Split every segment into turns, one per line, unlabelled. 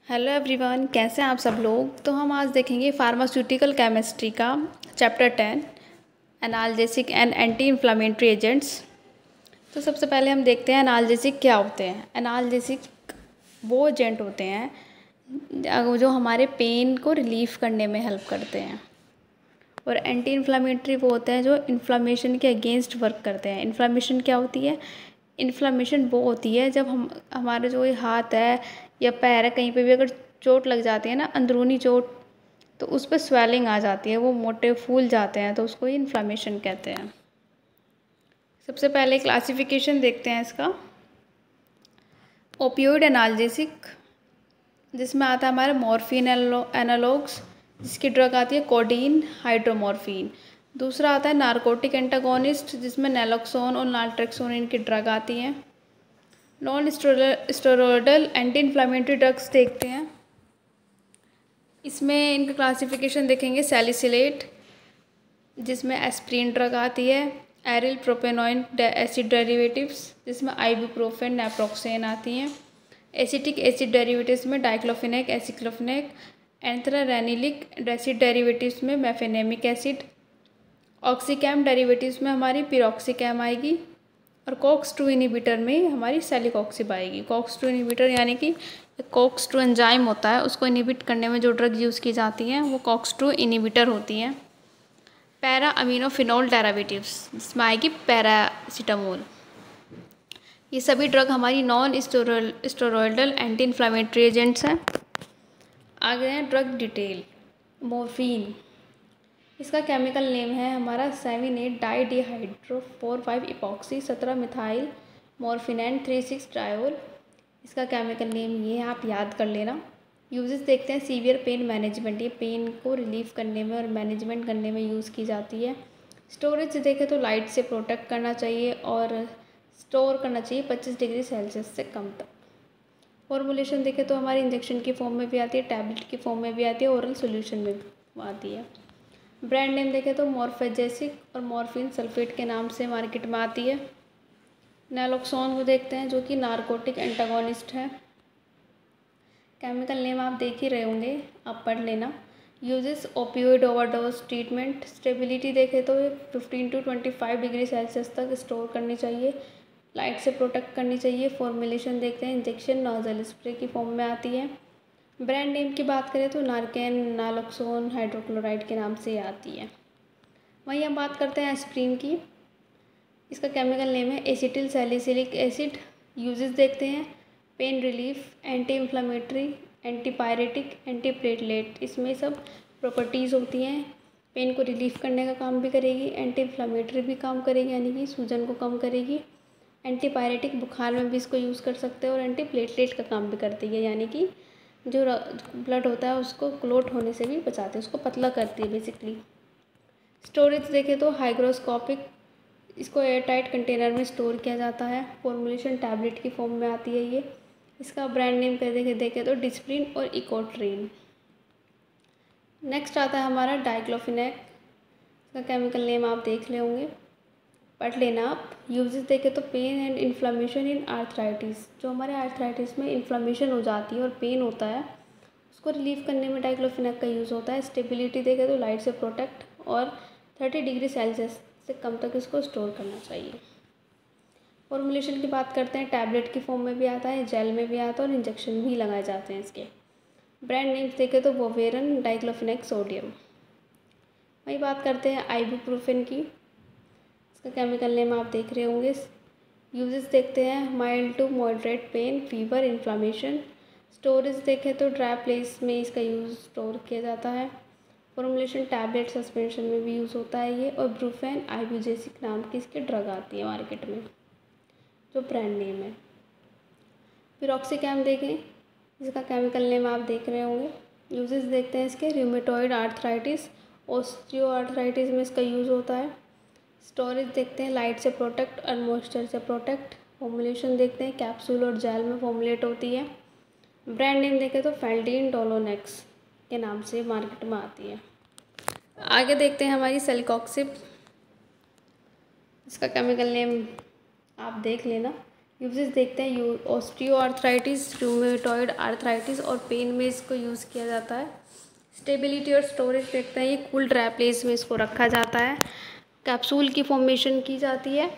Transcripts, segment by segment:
Hello everyone, कैसे हैं आप सब लोग। तो हम आज देखेंगे फार्मास्यूटिकल केमिस्ट्री का chapter 10 analgesic and anti inflammatory agents. तो सबसे पहले हम देखते हैं एनाल्जेसिक क्या होते हैं। एनाल्जेसिक वो एजेंट होते हैं जो हमारे पेन को रिलीफ करने में हेल्प करते हैं, और एंटी इन्फ्लामेटरी वो होते हैं जो इन्फ्लामेशन के अगेंस्ट वर्क करते हैं। इन्फ्लामेशन क्या होती है? इन्फ्लामेशन वो होती है जब हमारे जो ये हाथ है या पैर है, कहीं पे भी अगर चोट लग जाती है ना, अंदरूनी चोट, तो उस पर स्वेलिंग आ जाती है, वो मोटे फूल जाते हैं, तो उसको ही इन्फ्लामेशन कहते हैं। सबसे पहले क्लासिफिकेशन देखते हैं इसका। ओपियोइड एनाल्जेसिक, जिसमें आता है हमारे मॉर्फिन एनालॉग्स, जिसकी ड्रग आती है कोडीन हाइड्रोमॉर्फिन। दूसरा आता है नारकोटिक एंटागोनिस्ट, जिसमें नैलोक्सोन और नाल्ट्रेक्सोन इनकी ड्रग आती हैं। Non steroidal anti inflammatory drugs देखते हैं। इसमें इनका क्लासिफिकेशन देखेंगे। सैलिसिलेट, जिसमें एस्प्रिन ड्रग आती है। एरिल प्रोपेनॉइन एसिड डेरिवेटिव्स, जिसमें आइबुप्रोफेन नेप्रोक्सेन आती हैं। एसिटिक एसिड डेरिवेटिव्स में डाइक्लोफिनेक एसिक्लोफिनेक। एंथ्रारेनिलिक एसिड डेरिवेटिव्स में मेफेनेमिक एसिड। ऑक्सीकैम डेरिवेटिव्स में हमारी पिरोक्सीकैम आएगी, और कॉक्स-2 इनिबिटर में हमारी सेलिकॉक्सिब आएगी। कॉक्स-2 इनिबिटर यानी कि कॉक्स-2 एंजाइम होता है, उसको इनिबिट करने में जो ड्रग यूज़ की जाती हैं वो कॉक्स-2 इनिबिटर होती हैं। पैरा अमीनोफिनोल डेरिवेटिव्स, जिसमें आएगी पैरासीटामोल। ये सभी ड्रग हमारी non steroidal anti inflammatory agents हैं। आगे हैं ड्रग डिटेल। मॉर्फिन, इसका केमिकल नेम है हमारा 7,8 डाईडिहाइड्रो 4,5 इपॉक्सी 17 मिथाइल मॉर्फिनेन 3,6 ट्रायोल। इसका केमिकल नेम ये है, आप याद कर लेना। यूजेस देखते हैं। सीवियर पेन मैनेजमेंट, ये पेन को रिलीफ करने में और मैनेजमेंट करने में यूज़ की जाती है। स्टोरेज देखें तो लाइट से प्रोटेक्ट करना चाहिए और स्टोर करना चाहिए 25 डिग्री सेल्सियस से कम तक। फॉर्मुलेशन देखें तो हमारी इंजेक्शन की फॉर्म में भी आती है, टैबलेट की फॉर्म में भी आती है, ओरल सोल्यूशन में भी आती है। ब्रांड नेम देखें तो मॉर्फेजेसिक और मॉर्फिन सल्फेट के नाम से मार्केट में आती है। नैलोक्सोन को देखते हैं, जो कि नारकोटिक एंटागोनिस्ट है। केमिकल नेम आप देख ही रहे होंगे, आप पढ़ लेना। Uses opioid overdose treatment. Stability देखें तो 15 to 25 डिग्री सेल्सियस तक स्टोर करनी चाहिए, लाइट से प्रोटेक्ट करनी चाहिए। फॉर्मुलेशन देखते हैं। इंजेक्शन नोजल स्प्रे की फॉर्म में आती है। ब्रांड नेम की बात करें तो नारकेन नालोक्सोन हाइड्रोक्लोराइड के नाम से आती है। वहीं हम बात करते हैं एस्प्रिन की। इसका केमिकल नेम है एसिटिल सैलिसिलिक एसिड। यूजेस देखते हैं। Pain relief, anti inflammatory, antipyretic, antiplatelet, इसमें सब प्रॉपर्टीज़ होती हैं। पेन को रिलीफ करने का काम भी करेगी, एंटी इन्फ्लामेटरी भी काम करेगी, यानी कि सूजन को कम करेगी। एंटीपायरेटिक, बुखार में भी इसको यूज़ कर सकते हैं, और एंटीप्लेटलेट का काम भी करती है, यानी कि जो ब्लड होता है उसको क्लोट होने से भी बचाते हैं, उसको पतला करती है बेसिकली। स्टोरेज देखें तो हाइग्रोस्कोपिक, इसको एयरटाइट कंटेनर में स्टोर किया जाता है। फॉर्मुलेशन टैबलेट की फॉर्म में आती है ये। इसका ब्रांड नेम कर देखें तो डिस्प्रिन और इकोट्रीन। नेक्स्ट आता है हमारा डाइक्लोफिनेक। इसका केमिकल नेम आप देख ले होंगे, पढ़ लेना आप। यूजेस देखें तो pain and inflammation in arthritis, जो हमारे आर्थराइटिस में इन्फ्लामेशन हो जाती है और पेन होता है, उसको रिलीव करने में डाइक्लोफिनेक का यूज़ होता है। स्टेबिलिटी देखें तो लाइट से प्रोटेक्ट, और 30 डिग्री सेल्सियस से कम तक इसको स्टोर करना चाहिए। फॉर्मुलेशन की बात करते हैं। टैबलेट की फॉर्म में भी आता है, जेल में भी आता है, और इंजेक्शन भी लगाए जाते हैं इसके। ब्रांड नेम्स देखें तो वोवेरन, डाइक्लोफिनेक सोडियम। वही बात करते हैं आइबुप्रोफेन की। इसका केमिकल नेम आप देख रहे होंगे। यूजेस देखते हैं। Mild to moderate pain, fever, inflammation. Storage देखें तो ड्राई प्लेस में इसका यूज़ स्टोर किया जाता है। फॉर्मुलेशन टैबलेट सस्पेंशन में भी यूज़ होता है ये। और ब्रूफेन आइबुजेसिक नाम की इसकी ड्रग आती है मार्केट में, जो ब्रांड नेम है। पिरोक्सीकैम देखें, इसका केमिकल नेम आप देख रहे होंगे। यूजेस देखते हैं इसके। रूमेटॉइड आर्थराइटिस, ऑस्टियो आर्थराइटिस में इसका यूज़ होता है। स्टोरेज देखते हैं। लाइट से प्रोटेक्ट और मॉइस्चर से प्रोटेक्ट। फॉर्मुलेशन देखते हैं। कैप्सूल और जेल में फॉर्मुलेट होती है। ब्रांड नेम देखें तो फेल्डीन डोलोनेक्स के नाम से मार्केट में आती है। आगे देखते हैं हमारी सेलिकॉक्सिब। इसका केमिकल नेम आप देख लेना। यूजेस देखते हैं ऑस्टियो आर्थराइटिस, रूमेटॉइड आर्थराइटिस और पेन में इसको यूज़ किया जाता है। स्टेबिलिटी और स्टोरेज देखते हैं, ये कूल ड्राई प्लेस में इसको रखा जाता है। कैप्सूल की फॉर्मेशन की जाती है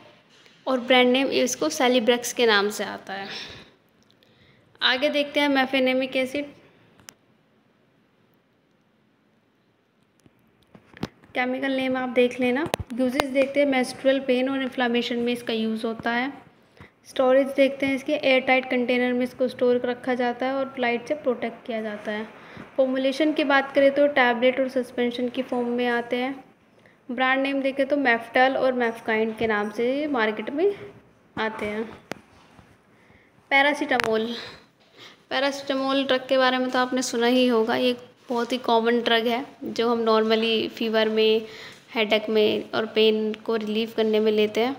और ब्रांड नेम इसको सेलिब्रेक्स के नाम से आता है। आगे देखते हैं मेफेनेमिक एसिड। केमिकल नेम आप देख लेना। यूजेस देखते हैं, मेंस्ट्रुअल पेन और इन्फ्लामेशन में इसका यूज़ होता है। स्टोरेज देखते हैं, इसके एयर टाइट कंटेनर में इसको स्टोर रखा जाता है और लाइट से प्रोटेक्ट किया जाता है। फॉर्मुलेशन की बात करें तो टैबलेट और सस्पेंशन की फॉर्म में आते हैं। ब्रांड नेम देखें तो मेफ्टल और मेफकाइंड के नाम से मार्केट में आते हैं। पैरासीटामोल ड्रग के बारे में तो आपने सुना ही होगा। ये बहुत ही कॉमन ड्रग है जो हम नॉर्मली फीवर में, हेडेक में और पेन को रिलीव करने में लेते हैं।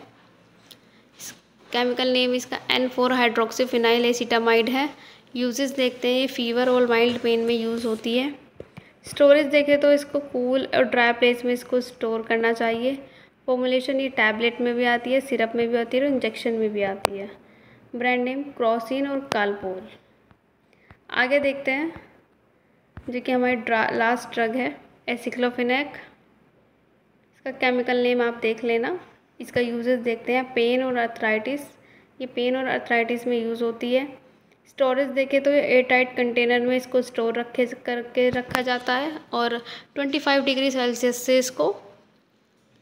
केमिकल नेम इसका N4-हाइड्रोक्सीफिनाइल एसिटामाइड है। यूजेस देखते हैं, ये फीवर और माइल्ड पेन में यूज़ होती है। स्टोरेज देखें तो इसको कूल और ड्राई प्लेस में इसको स्टोर करना चाहिए। फॉर्मुलेशन ये टैबलेट में भी आती है, सिरप में भी आती है और इंजेक्शन में भी आती है। ब्रांड नेम क्रॉसिन और कालपोल। आगे देखते हैं जो कि हमारी लास्ट ड्रग है एसिक्लोफेनेक। इसका केमिकल नेम आप देख लेना। इसका यूजेस देखते हैं, पेन और अर्थराइटिस, ये पेन और अर्थराइटिस में यूज़ होती है। स्टोरेज देखें तो एयर टाइट कंटेनर में इसको स्टोर करके रखा जाता है और 25 डिग्री सेल्सियस से इसको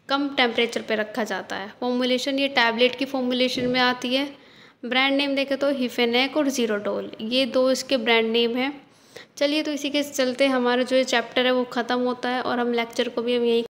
कम टेम्परेचर पे रखा जाता है। फॉर्मुलेशन ये टैबलेट की फॉर्मुलेशन में आती है। ब्रांड नेम देखें तो हिफेनेक और ज़ीरोडोल, ये दो इसके ब्रांड नेम हैं। चलिए, तो इसी के चलते हमारा जो ये चैप्टर है वो ख़त्म होता है और हम लेक्चर को भी हम यहीं